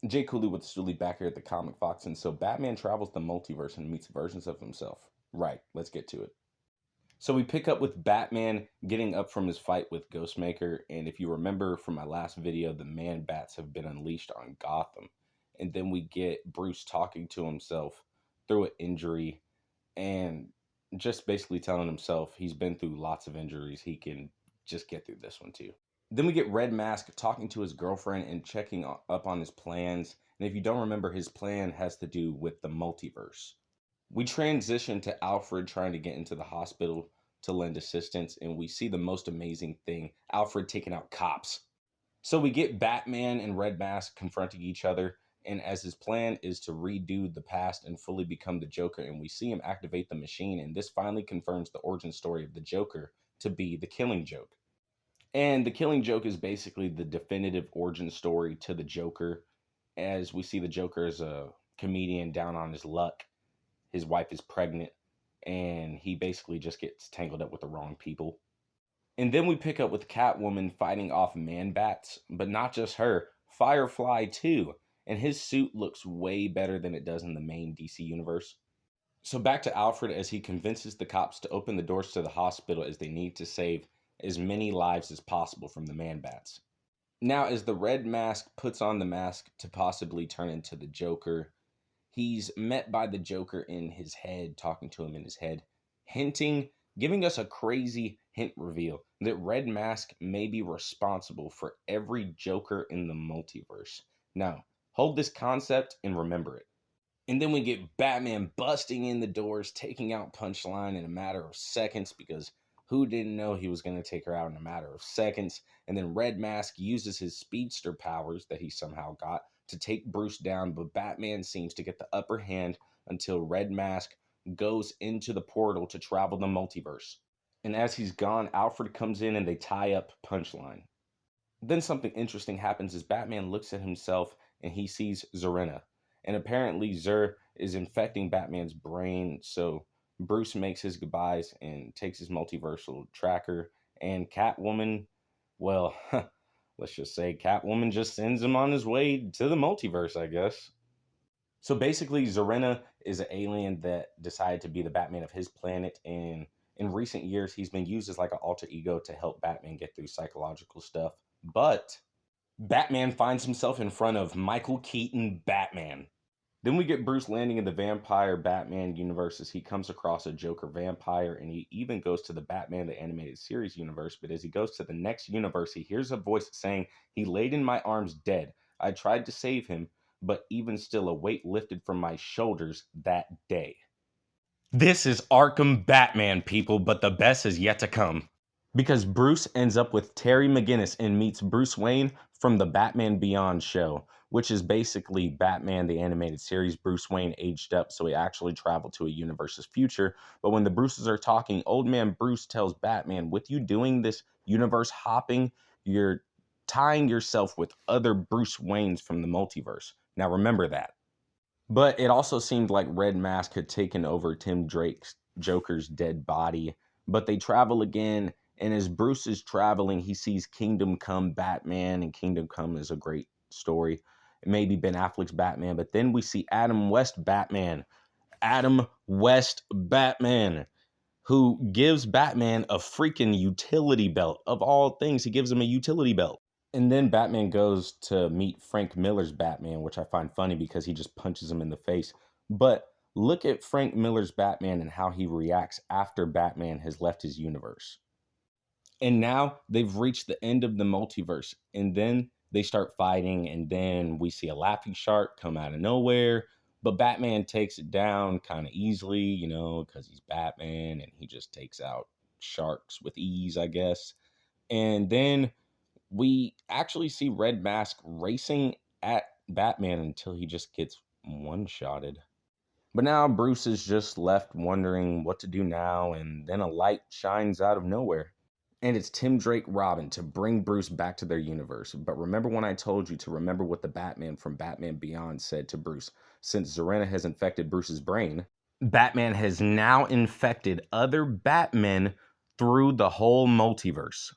Jay Cooley with Stooley back here at the Comic Fox, and so Batman travels the multiverse and meets versions of himself. Right, let's get to it. So we pick up with Batman getting up from his fight with Ghostmaker, and if you remember from my last video, the Man Bats have been unleashed on Gotham. And then we get Bruce talking to himself through an injury and just basically telling himself he's been through lots of injuries. He can just get through this one too. Then we get Red Mask talking to his girlfriend and checking up on his plans. And if you don't remember, his plan has to do with the multiverse. We transition to Alfred trying to get into the hospital to lend assistance, and we see the most amazing thing, Alfred taking out cops. So we get Batman and Red Mask confronting each other, and as his plan is to redo the past and fully become the Joker, and we see him activate the machine, and this finally confirms the origin story of the Joker to be the Killing Joke. And the Killing Joke is basically the definitive origin story to the Joker, as we see the Joker as a comedian down on his luck. His wife is pregnant, and he basically just gets tangled up with the wrong people. And then we pick up with Catwoman fighting off Man Bats, but not just her, Firefly too. And his suit looks way better than it does in the main DC universe. So back to Alfred as he convinces the cops to open the doors to the hospital as they need to save as many lives as possible from the Man Bats. Now, as the Red Mask puts on the mask to possibly turn into the Joker, he's met by the Joker in his head, talking to him in his head, hinting, giving us a crazy hint reveal that Red Mask may be responsible for every Joker in the multiverse. Now, hold this concept and remember it. And then we get Batman busting in the doors, taking out Punchline in a matter of seconds, because who didn't know he was going to take her out in a matter of seconds? And then Red Mask uses his speedster powers that he somehow got to take Bruce down, but Batman seems to get the upper hand until Red Mask goes into the portal to travel the multiverse. And as he's gone, Alfred comes in and they tie up Punchline. Then something interesting happens as Batman looks at himself and he sees Zarina. And apparently Zur is infecting Batman's brain, so Bruce makes his goodbyes and takes his multiversal tracker, and Catwoman, well, let's just say Catwoman just sends him on his way to the multiverse, I guess. So basically, Zarina is an alien that decided to be the Batman of his planet, and in recent years, he's been used as like an alter ego to help Batman get through psychological stuff. But Batman finds himself in front of Michael Keaton Batman. Then we get Bruce landing in the vampire Batman universe as he comes across a Joker vampire, and he even goes to the Batman the Animated Series universe. But as he goes to the next universe, he hears a voice saying, "He laid in my arms dead. I tried to save him, but even still, a weight lifted from my shoulders that day." This is Arkham Batman, people, but the best is yet to come. Because Bruce ends up with Terry McGinnis and meets Bruce Wayne from the Batman Beyond show, which is basically Batman the Animated Series. Bruce Wayne aged up, so he actually traveled to a universe's future. But when the Bruces are talking, old man Bruce tells Batman, with you doing this universe hopping, you're tying yourself with other Bruce Waynes from the multiverse. Now remember that. But it also seemed like Red Mask had taken over Tim Drake's Joker's dead body. But they travel again, and as Bruce is traveling, he sees Kingdom Come Batman, and Kingdom Come is a great story. Maybe Ben Affleck's Batman, but then we see Adam West Batman. Adam West Batman, who gives Batman a freaking utility belt. Of all things, he gives him a utility belt. And then Batman goes to meet Frank Miller's Batman, which I find funny because he just punches him in the face. But look at Frank Miller's Batman and how he reacts after Batman has left his universe. And now they've reached the end of the multiverse. And then they start fighting. And then we see a laughing shark come out of nowhere. But Batman takes it down kind of easily, because he's Batman and he just takes out sharks with ease, I guess. And then we actually see Red Mask racing at Batman until he just gets one-shotted. But now Bruce is just left wondering what to do now, and then a light shines out of nowhere. And it's Tim Drake Robin to bring Bruce back to their universe. But remember when I told you to remember what the Batman from Batman Beyond said to Bruce? Since Zarina has infected Bruce's brain, Batman has now infected other Batmen through the whole multiverse.